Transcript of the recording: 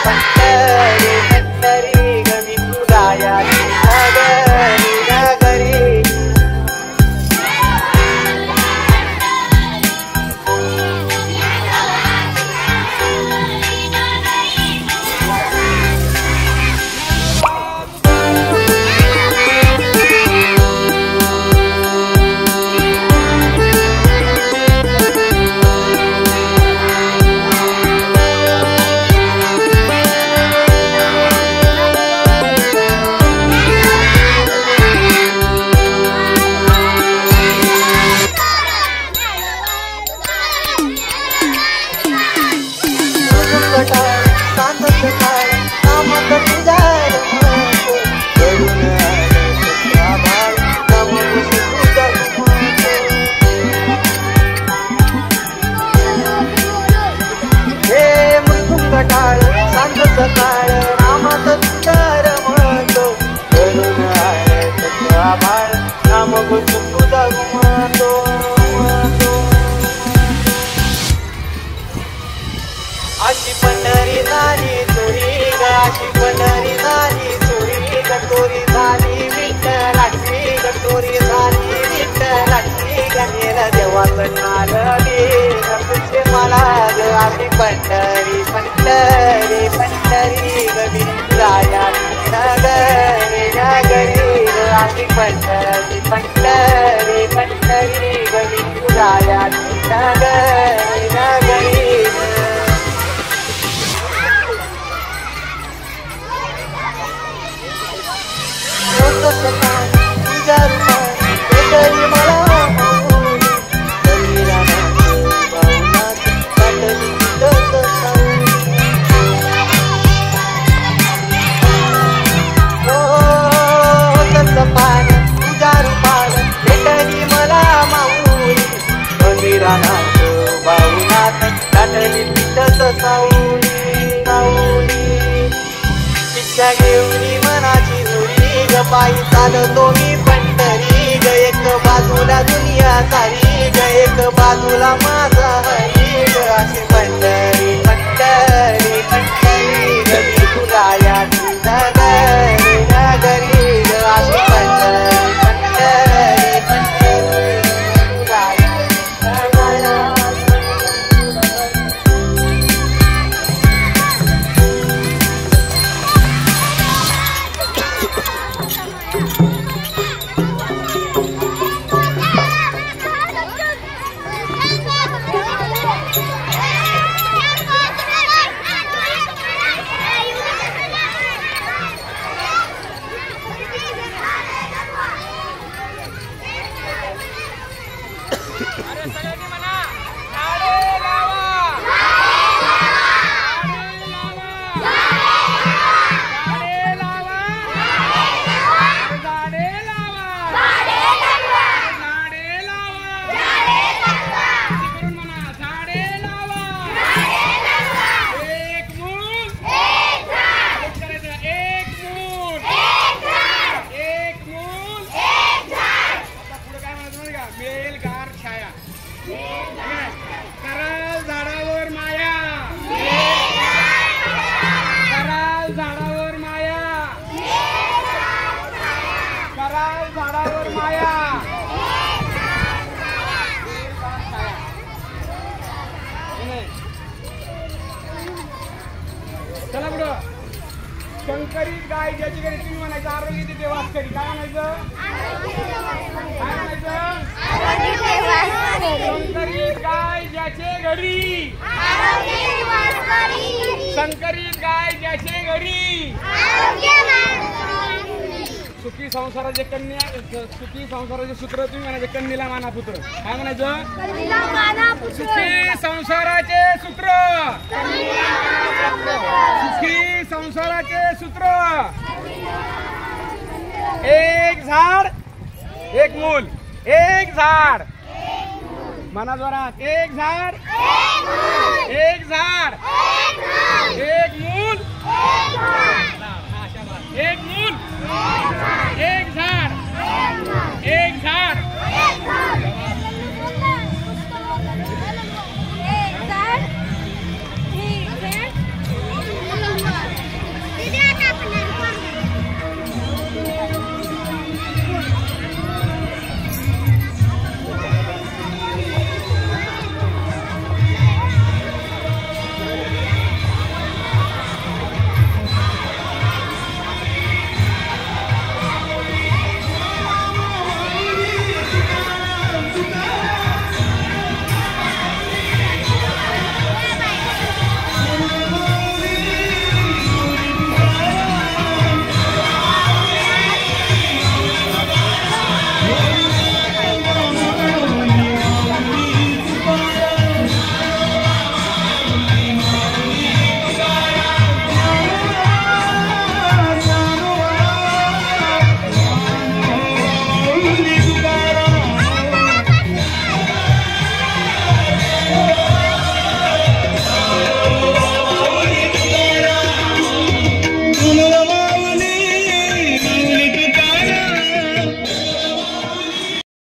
पंढरी पंढरी ग विठुरायाची नगरी नगरी. अशी पंढरी झाली चोरी ग अशी पंढरी झाली चोरी ग चोरी झाली विठ्ठलाची ग चोरी झाली विठ्ठलाची ग नेला देवाचं नारळी ग तुझे मला ग अशी पंढरी पंढरी पंढरी ग विठुरायाची नगरी नगरी ग अशी पंढरी पंढरी पंढरी ग विठुरायाची नगरी नगरी. तुझ्या रूपाने मला तुझ्या रूपाने भेटली मला माऊली मंदिरानाथ बाहुनाथ दाटली पिठच साऊली साऊली. शिक्षा घेऊन मनाची धुरी ग पायी चालतो मी पंढरी ग एक बाजूला दुनिया सारी ग एक बाजूला माझा हरी ग अशी पंढरी पंढरी पंढरी ग विठुरायाची नगरी नगरी ग अशी पंढरी पंढरी पंढरी चला पुढं. संकरित गाय ज्याची घरी तुम्ही म्हणायचं आरोग्य देते वासकरी. काय म्हणायचं? संकरित गाय ज्याचे घरी संकरित गाय ज्याचे घरी सुखी संसाराचे कन्या सुखी संसाराचे सूत्र तुम्ही म्हणायचे कन्येला माना पुत्र. काय म्हणायचं? सुखी संसाराचे सूत्र सुखी संसाराचे सूत्र. एक झाड एक मूल एक झाड मना जोरात. एक झाड एक झाड एक मूल